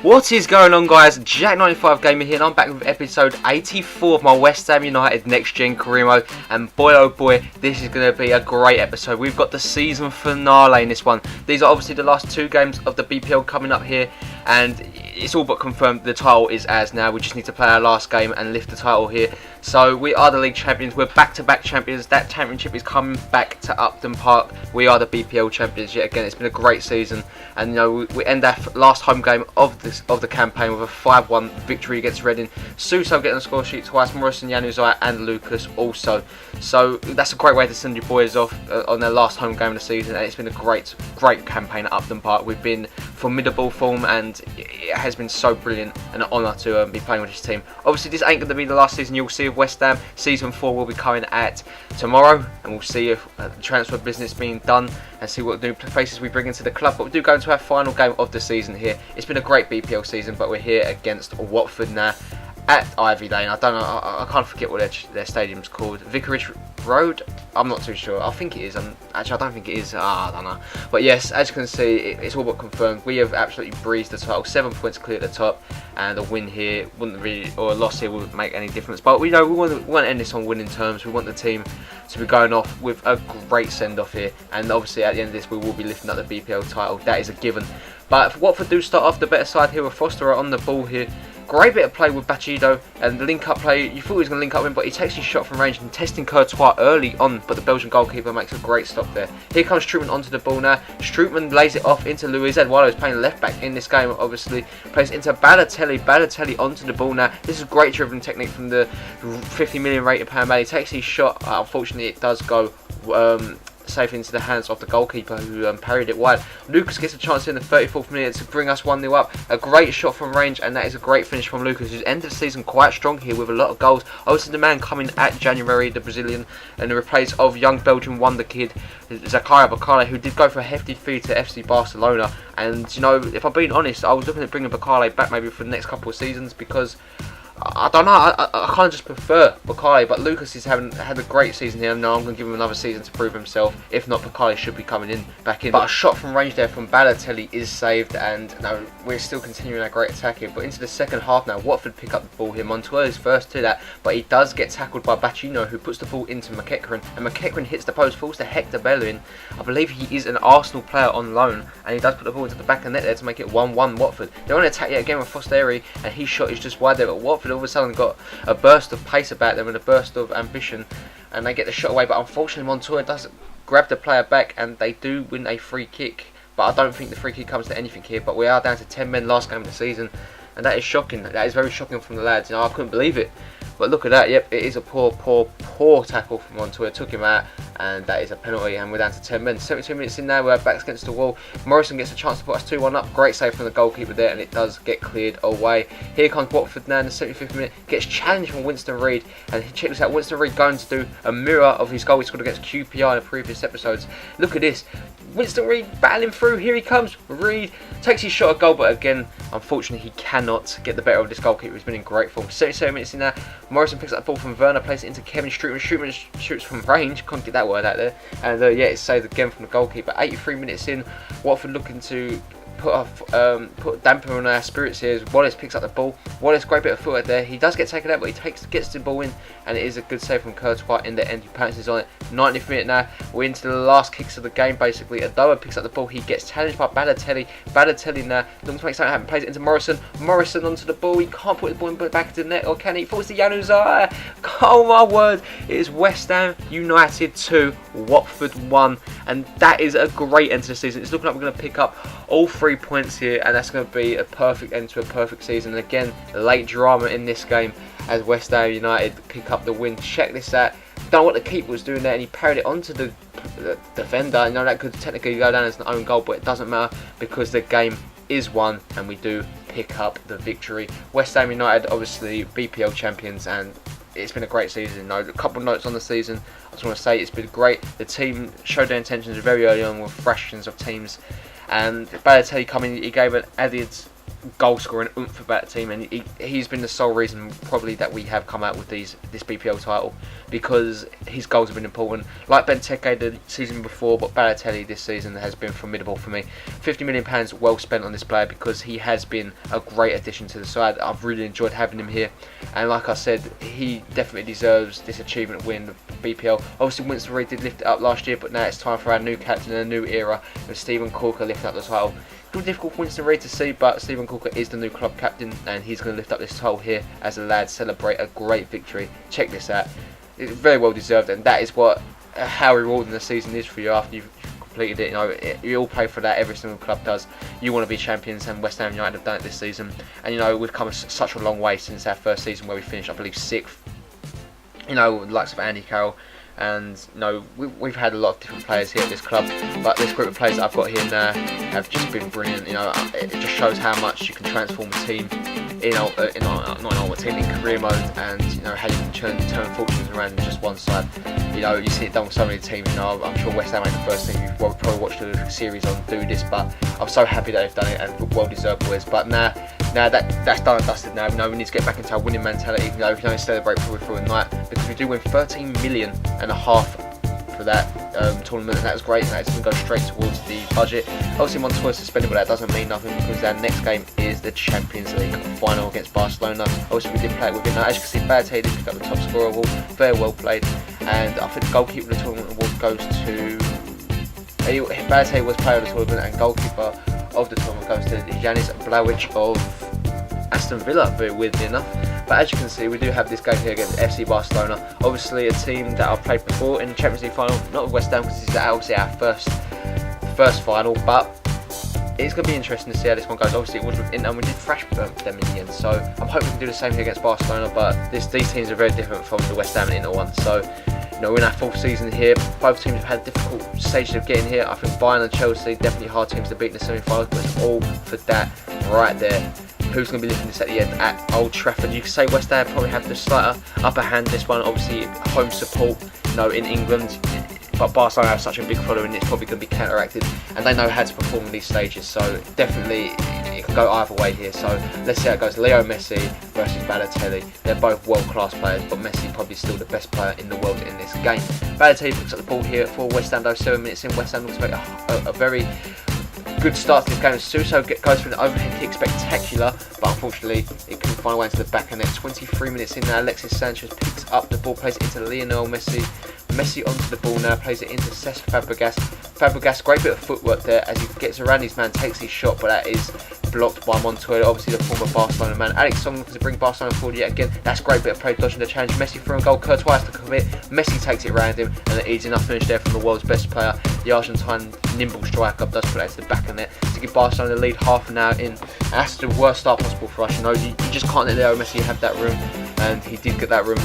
What is going on, guys? Jack95 Gamer here, and I'm back with episode 84 of my West Ham United Next Gen career mode. And boy oh boy, this is going to be a great episode. We've got the season finale in this one. These are obviously the last two games of the BPL coming up here, and it's all but confirmed the title is ours now. We just need to play our last game and lift the title here. So we are the league champions. We're back-to-back champions. That championship is coming back to Upton Park. We are the BPL champions yet again. It's been a great season, and you know we end our last home game of the campaign with a 5-1 victory against Reading. Suso getting the score sheet twice. Morrison, Januzaj, and Lucas also. So that's a great way to send your boys off on their last home game of the season, and it's been a great campaign at Upton Park. We've been formidable form, and it has been so brilliant and an honour to be playing with this team. Obviously, this ain't going to be the last season you'll see of West Ham. Season 4 will be coming at tomorrow, and we'll see if the transfer business being done and see what new faces we bring into the club. But we do go into our final game of the season here. It's been a great BPL season, but we're here against Watford now at Ivy Lane. I don't know, I can't forget what their stadium's called. Vicarage Road? I'm not too sure. I think it is. Actually, I don't think it is. I don't know. But yes, as you can see, it's all but confirmed. We have absolutely breezed the title. 7 points clear at the top, and a win here wouldn't really, or a loss here wouldn't make any difference. But we know we want to end this on winning terms. We want the team to be going off with a great send-off here, and obviously at the end of this, we will be lifting up the BPL title. That is a given. But if Watford do start off the better side here with Foster on the ball here. Great bit of play with Bachido, and the link-up play. You thought he was going to link up with him, but he takes his shot from range and testing Courtois early on, but the Belgian goalkeeper makes a great stop there. Here comes Strootman onto the ball now. Strootman lays it off into Luis Eduardo, who's playing left back in this game, obviously. Plays into Balotelli. Balotelli onto the ball now. This is great dribbling technique from the 50 million rated pound man. He takes his shot. Unfortunately, it does go safe into the hands of the goalkeeper, who parried it wide. Lucas gets a chance in the 34th minute to bring us 1-0 up. A great shot from range, and that is a great finish from Lucas, who's ended the season quite strong here with a lot of goals. Obviously, the man coming at January, the Brazilian, in the replace of young Belgian wonder kid Zakaria Bakale, who did go for a hefty fee to FC Barcelona. And you know, if I'm being honest, I was looking at bringing Bakale back maybe for the next couple of seasons, because I don't know, I kind of just prefer Bakale, but Lucas has had a great season here, and now I'm going to give him another season to prove himself. If not, Bakale should be coming back in. But a shot from range there from Balotelli is saved, and no, we're still continuing our great attack here. But into the second half now, Watford pick up the ball here. Montoya is first to that, but he does get tackled by Bacchino, who puts the ball into McEachran, and McEachran hits the post, falls to Hector Bellerin. I believe he is an Arsenal player on loan, and he does put the ball into the back of the net there to make it 1-1 Watford. They're on attack yet again with Fosteri, and his shot is just wide there, but Watford all of a sudden got a burst of pace about them and a burst of ambition, and they get the shot away. But unfortunately, Montoya does grab the player back, and they do win a free kick. But I don't think the free kick comes to anything here. But we are down to 10 men last game of the season, and that is shocking. That is very shocking from the lads. You know, I couldn't believe it. But look at that. Yep, it is a poor tackle from Montoya. Took him out, and that is a penalty, and we're down to 10 men. 72 minutes in now, we're backs against the wall. Morrison gets a chance to put us 2-1 up. Great save from the goalkeeper there, and it does get cleared away. Here comes Watford now in the 75th minute. Gets challenged from Winston Reid, and check this out. Winston Reid going to do a mirror of his goal he scored against QPR in the previous episodes. Look at this. Winston Reid battling through. Here he comes. Reid takes his shot at goal, but again, unfortunately, he cannot get the better of this goalkeeper. He's been in great form. 77 minutes in now. Morrison picks up the ball from Werner, plays it into Kevin Strootman. Strootman shoots from range. Can't get that word out there. And yeah, it's saved again from the goalkeeper. 83 minutes in. Watford looking to put damper on our spirits here. Wallace picks up the ball. Wallace, great bit of foot there. He does get taken out, but he gets the ball in, and it is a good save from Courtois in the end. He pounces on it. 90th minute now. We're into the last kicks of the game basically. Adoa picks up the ball. He gets challenged by Balotelli. Balotelli now looks to make something happen. Plays it into Morrison. Morrison onto the ball. He can't put the ball in back to the net, or can he? Falls to Januzaj. Oh my word! It is West Ham United 2, Watford 1, and that is a great end to the season. It's looking like we're going to pick up all 3 points here, and that's going to be a perfect end to a perfect season. And again, late drama in this game as West Ham United pick up the win. Check this out. Don't know what the keeper was doing there, and he parried it onto the defender. You know, that could technically go down as an own goal, but it doesn't matter because the game is won, and we do pick up the victory. West Ham United, obviously BPL champions, and it's been a great season. You know, a couple of notes on the season. I just want to say it's been great. The team showed their intentions very early on with fractions of teams, and Balotelli coming, he gave an added goal scoring oomph about the team, and he's been the sole reason probably that we have come out with this BPL title, because his goals have been important. Like Benteke the season before, but Balotelli this season has been formidable for me. £50 million well spent on this player, because he has been a great addition to the side. I've really enjoyed having him here, and like I said, he definitely deserves this achievement win of BPL. Obviously Winston Reid did lift it up last year, but now it's time for our new captain and a new era with Steven Corker lifting up the title. It's really difficult for Winston Reid to see, but Steven Corker is the new club captain, and he's going to lift up this title here as the lads celebrate a great victory. Check this out. It's very well deserved, and that is what how rewarding the season is for you after you've completed it. You know, you all play for that. Every single club does. You want to be champions, and West Ham United have done it this season. And you know, we've come such a long way since our first season where we finished, I believe, 6th. You know, the likes of Andy Carroll. And you know, we've had a lot of different players here at this club, but this group of players that I've got here now have just been brilliant. You know, it just shows how much you can transform a team in career mode, and you know how you can turn fortunes around in just one side. You know, you see it done with so many teams. You know, I'm sure West Ham ain't the first team you've probably watched a series on do this, but I'm so happy that they've done it, and well deserved boys. But now that's done and dusted. Now, you know, we need to get back into our winning mentality. You know, we can only celebrate through a night, because we do win 13 million and a half for that tournament, and that was great, and that's going to go straight towards the budget. Obviously Montoya suspended, but that doesn't mean nothing, because our next game is the Champions League final against Barcelona. Obviously we did play it within that. As you can see, Balotelli did pick up the top scorer award, very well played, and I think the goalkeeper of the tournament award goes to Balotelli was player of the tournament, and goalkeeper of the tournament goes to Janis Blažić of Aston Villa, very weirdly enough. But as you can see, we do have this game here against FC Barcelona. Obviously a team that I've played before in the Champions League final, not with West Ham, because this is obviously our first final, but it's going to be interesting to see how this one goes. Obviously it was with Inter, and we did thrash them in the end, so I'm hoping we can do the same here against Barcelona, but these teams are very different from the West Ham and Inter one. So, you know, we're in our 4th season here. Both teams have had difficult stages of getting here. I think Bayern and Chelsea, definitely hard teams to beat in the semi-finals, but it's all for that right there. Who's going to be lifting this at the end at Old Trafford? You could say West Ham probably have the slighter upper hand this one. Obviously home support, you know, in England, but Barcelona have such a big following, it's probably going to be counteracted, and they know how to perform in these stages, so definitely it can go either way here. So let's see how it goes. Leo Messi versus Balotelli. They're both world-class players, but Messi probably still the best player in the world in this game. Balotelli picks up the ball here for West Ham, though 7 minutes in. West Ham looks like a very good start to this game. Suso goes for an overhead kick, spectacular, but unfortunately it couldn't find a way into the back of net. 23 minutes in now, Alexis Sanchez picks up the ball, plays it into Lionel Messi. Messi onto the ball now, plays it into Cesc Fabregas. Fabregas, great bit of footwork there as he gets around his man, takes his shot, but that is blocked by Montoya, obviously the former Barcelona man. Alex Song looking to bring Barcelona forward yet again. That's a great bit of play, dodging the challenge. Messi through and goal. Courtois to commit. Messi takes it around him, and an easy enough finish there from the world's best player. The Argentine nimble striker does put that to the back of net to give Barcelona the lead half an hour in. And that's the worst start possible for us. You know, you just can't let Leo Messi have that room, and he did get that room.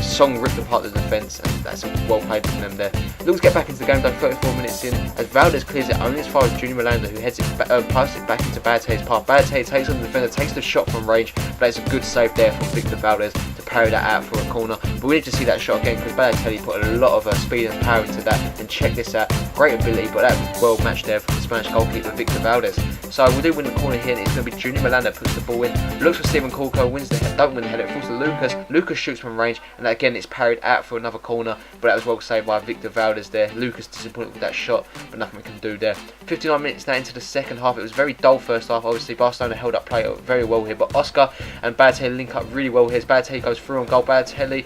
Song ripped apart the defence, and that's well played from them there. Looks get back into the game though, 34 minutes in, as Valdez clears it only as far as Junior Miranda, who heads it passes it back into Balotelli's path. Balotelli takes on the defender, takes the shot from range, but it's a good save there from Victor Valdez to parry that out for a corner. But we need to see that shot again, because Balotelli put a lot of speed and power into that. And check this out, great ability, but that was well matched there from the Spanish goalkeeper Victor Valdez. So we do win the corner here, and it's going to be Junior Miranda that puts the ball in. Looks for Steven Corker, wins the head, don't win the header, it falls to Lucas. Lucas shoots from range, and again it's parried out for another corner, but that was well saved by Victor Valdez there. Lucas disappointed with that shot, but nothing we can do there. 59 minutes now into the second half. It was very dull first half. Obviously Barcelona held up play very well here, but Oscar and Balotelli link up really well here. Balotelli goes through on goal. Balotelli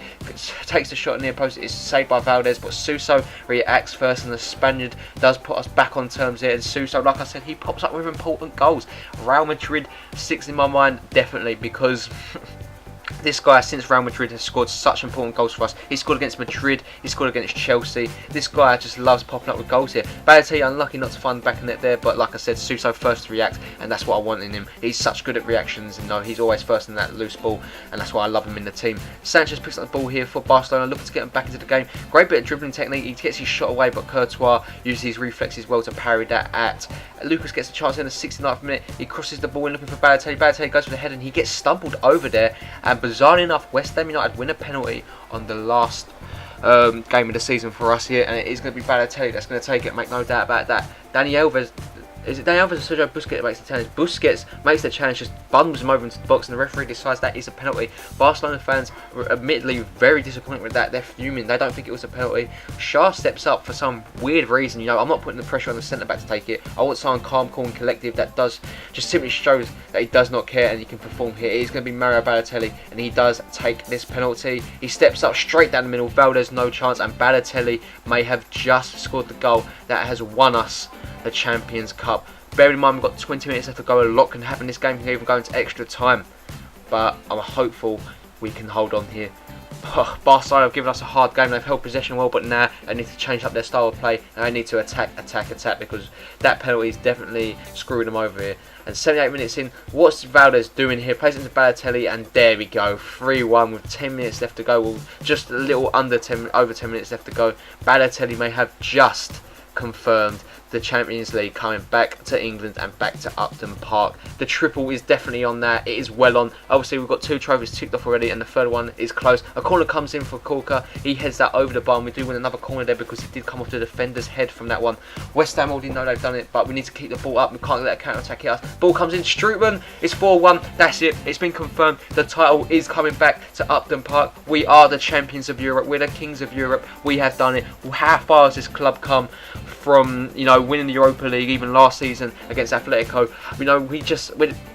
takes the shot near post. It's saved by Valdez, but Suso reacts first, and the Spaniard does put us back on terms here. And Suso, like I said, he pops up with important goals. Real Madrid sticks in my mind definitely, because this guy, since Real Madrid, has scored such important goals for us. He scored against Madrid, he scored against Chelsea. This guy just loves popping up with goals here. Balotelli unlucky not to find the back of net there, but like I said, Suso first to react, and that's what I want in him. He's such good at reactions, and he's always first in that loose ball, and that's why I love him in the team. Sanchez picks up the ball here for Barcelona, looking to get him back into the game. Great bit of dribbling technique, he gets his shot away, but Courtois uses his reflexes well to parry that at. Lucas gets a chance in the 69th minute, he crosses the ball in looking for Balotelli. Balotelli goes for the head, and he gets stumbled over there, and bizarrely enough, West Ham United win a penalty on the last game of the season for us here, and it is going to be Balotelli that's going to take it, make no doubt about that. Dani Alves Is it Daniel Alves or Sergio Busquets that makes the challenge? Busquets makes the challenge, just bundles him over into the box, and the referee decides that is a penalty. Barcelona fans were admittedly very disappointed with that. They're fuming. They don't think it was a penalty. Shah steps up for some weird reason. I'm not putting the pressure on the centre back to take it. I want someone calm, cool, and collective that does just simply shows that he does not care and he can perform here. It is going to be Mario Balotelli, and he does take this penalty. He steps up straight down the middle. Valdez no chance, and Balotelli may have just scored the goal that has won us the Champions Cup. Bear in mind we've got 20 minutes left to go. A lot can happen. This game can even go into extra time, but I'm hopeful we can hold on here. Barcelona have given us a hard game. They've held possession well, but now they need to change up their style of play, and they need to attack, because that penalty is definitely screwing them over here. And 78 minutes in, what's Valdez doing here? Plays it into Balotelli, and there we go, 3-1 with 10 minutes left to go. Well, just a little over 10 minutes left to go. Balotelli may have just confirmed the Champions League coming back to England and back to Upton Park. The triple is definitely on that. It is well on. Obviously, we've got 2 trophies ticked off already, and the third one is close. A corner comes in for Corker. He heads that over the bar, and we do win another corner there because it did come off the defender's head from that one. West Ham already know they've done it, but we need to keep the ball up. We can't let a counter-attack hit us. Ball comes in. Strootman. It's 4-1. That's it. It's been confirmed. The title is coming back to Upton Park. We are the champions of Europe. We're the kings of Europe. We have done it. How far has this club come from winning the Europa League even last season against Atletico?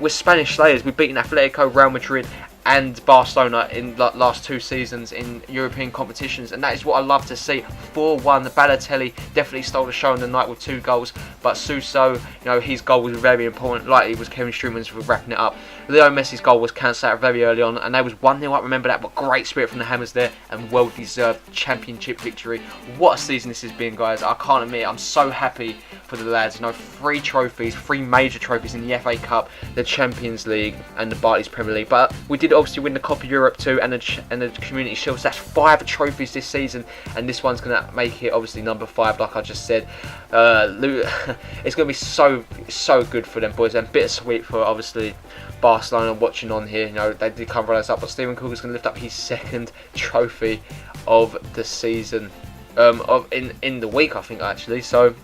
We're Spanish slayers. We've beaten Atletico, Real Madrid and Barcelona in the last 2 seasons in European competitions, and that is what I love to see. 4-1. The Balotelli definitely stole the show on the night with 2 goals, but Suso, his goal was very important. Like it was Kevin Strootman's for wrapping it up. Leo Messi's goal was cancelled out very early on, and they was 1-0 up. Remember that, but great spirit from the Hammers there, and well-deserved championship victory. What a season this has been, guys. I can't admit it. I'm so happy for the lads. 3 trophies, 3 major trophies in the FA Cup, the Champions League, and the Barclays Premier League. But we did obviously win the Copa Europe too, and the Community Shield. So that's 5 trophies this season, and this one's going to make it obviously number 5, like I just said. It's going to be so good for them boys, and bittersweet for obviously Barcelona watching on here. They did come run us up, but Stephen Coger's going to lift up his 2nd trophy of the season, in the week, I think, actually. So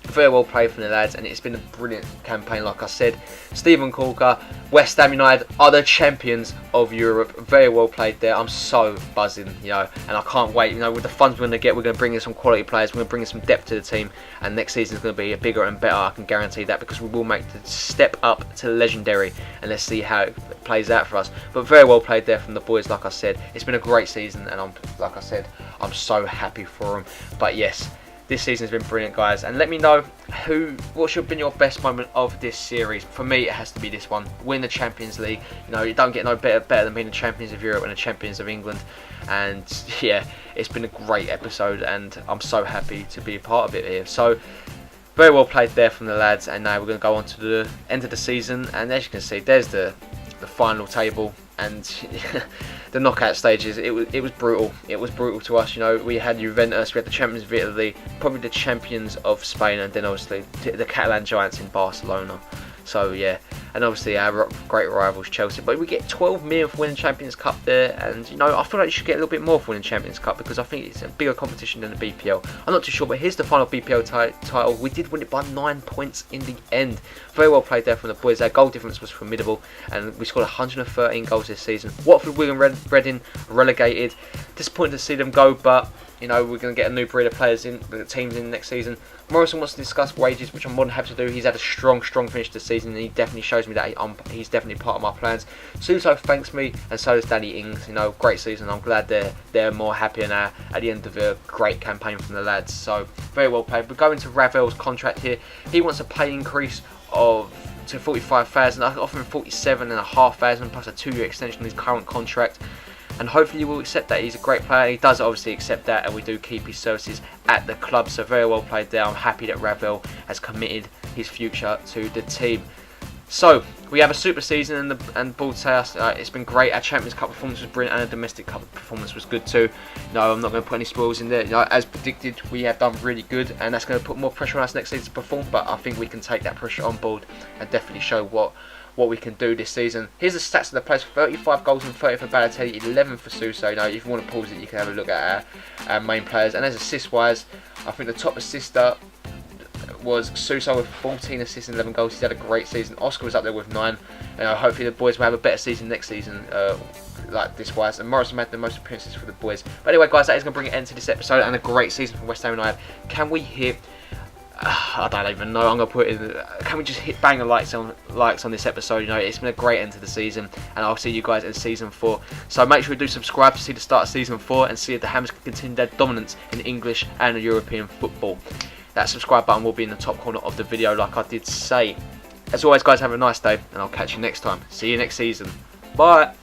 very well played from the lads, and it's been a brilliant campaign. Like I said, Stephen Corker, West Ham United are the champions of Europe. Very well played there. I'm so buzzing, and I can't wait. With the funds we're going to get, we're going to bring in some quality players. We're going to bring in some depth to the team, and next season is going to be bigger and better. I can guarantee that, because we will make the step up to legendary, and let's see how it plays out for us. But very well played there from the boys. Like I said, it's been a great season, and I'm so happy for them. But yes, this season has been brilliant, guys, and let me know what should have been your best moment of this series. For me, it has to be this one: win the Champions League. You don't get no better than being the champions of Europe and the champions of England. And yeah, it's been a great episode, and I'm so happy to be a part of it here. So very well played there from the lads, and now we're going to go on to the end of the season. And as you can see, there's the final table, and the knockout stages. It was brutal. It was brutal to us. We had Juventus, we had the champions of Italy, probably the champions of Spain, and then obviously the Catalan giants in Barcelona. So yeah, and obviously our great rivals Chelsea. But we get 12 million for winning Champions Cup there, and I feel like you should get a little bit more for winning Champions Cup, because I think it's a bigger competition than the BPL. I'm not too sure, but here's the final BPL title. We did win it by 9 points in the end. Very well played there from the boys. Our goal difference was formidable, and we scored 113 goals this season. Watford, Wigan, Reading relegated. Disappointed to see them go, but we're going to get a new breed of players in, the teams in next season. Morrison wants to discuss wages, which I'm more than happy to do. He's had a strong finish to the season, and he definitely shows me that he's definitely part of my plans. Suso thanks me, and so does Danny Ings. Great season. I'm glad they're more happier now at the end of a great campaign from the lads. So very well played. We're going to Ravel's contract here. He wants a pay increase to 45,000. I offer him 47,500 plus a 2-year extension on his current contract. And hopefully he will accept that. He's a great player. He does obviously accept that, and we do keep his services at the club. So very well played there. I'm happy that Ravel has committed his future to the team. So we have a super season, and Bald say us, it's been great. Our Champions Cup performance was brilliant, and our domestic cup performance was good too. No, I'm not going to put any spoils in there. As predicted, we have done really good, and that's going to put more pressure on us next season to perform. But I think we can take that pressure on board and definitely show what we can do this season. Here's the stats of the players: 35 goals and 30 for Balotelli, 11 for Suso. If you want to pause it, you can have a look at our main players. And as assist wise, I think the top assister was Suso with 14 assists and 11 goals. He's had a great season. Oscar was up there with 9. Hopefully the boys will have a better season next season, like this wise. And Morrison made the most appearances for the boys. But anyway, guys, that is going to bring an end to this episode and a great season for West Ham United. Can we hit? I don't even know. I'm gonna put it in. Can we just hit bang the likes on this episode? It's been a great end to the season, and I'll see you guys in season 4. So make sure you do subscribe to see the start of season 4 and see if the Hammers can continue their dominance in English and European football. That subscribe button will be in the top corner of the video, like I did say. As always, guys, have a nice day, and I'll catch you next time. See you next season. Bye.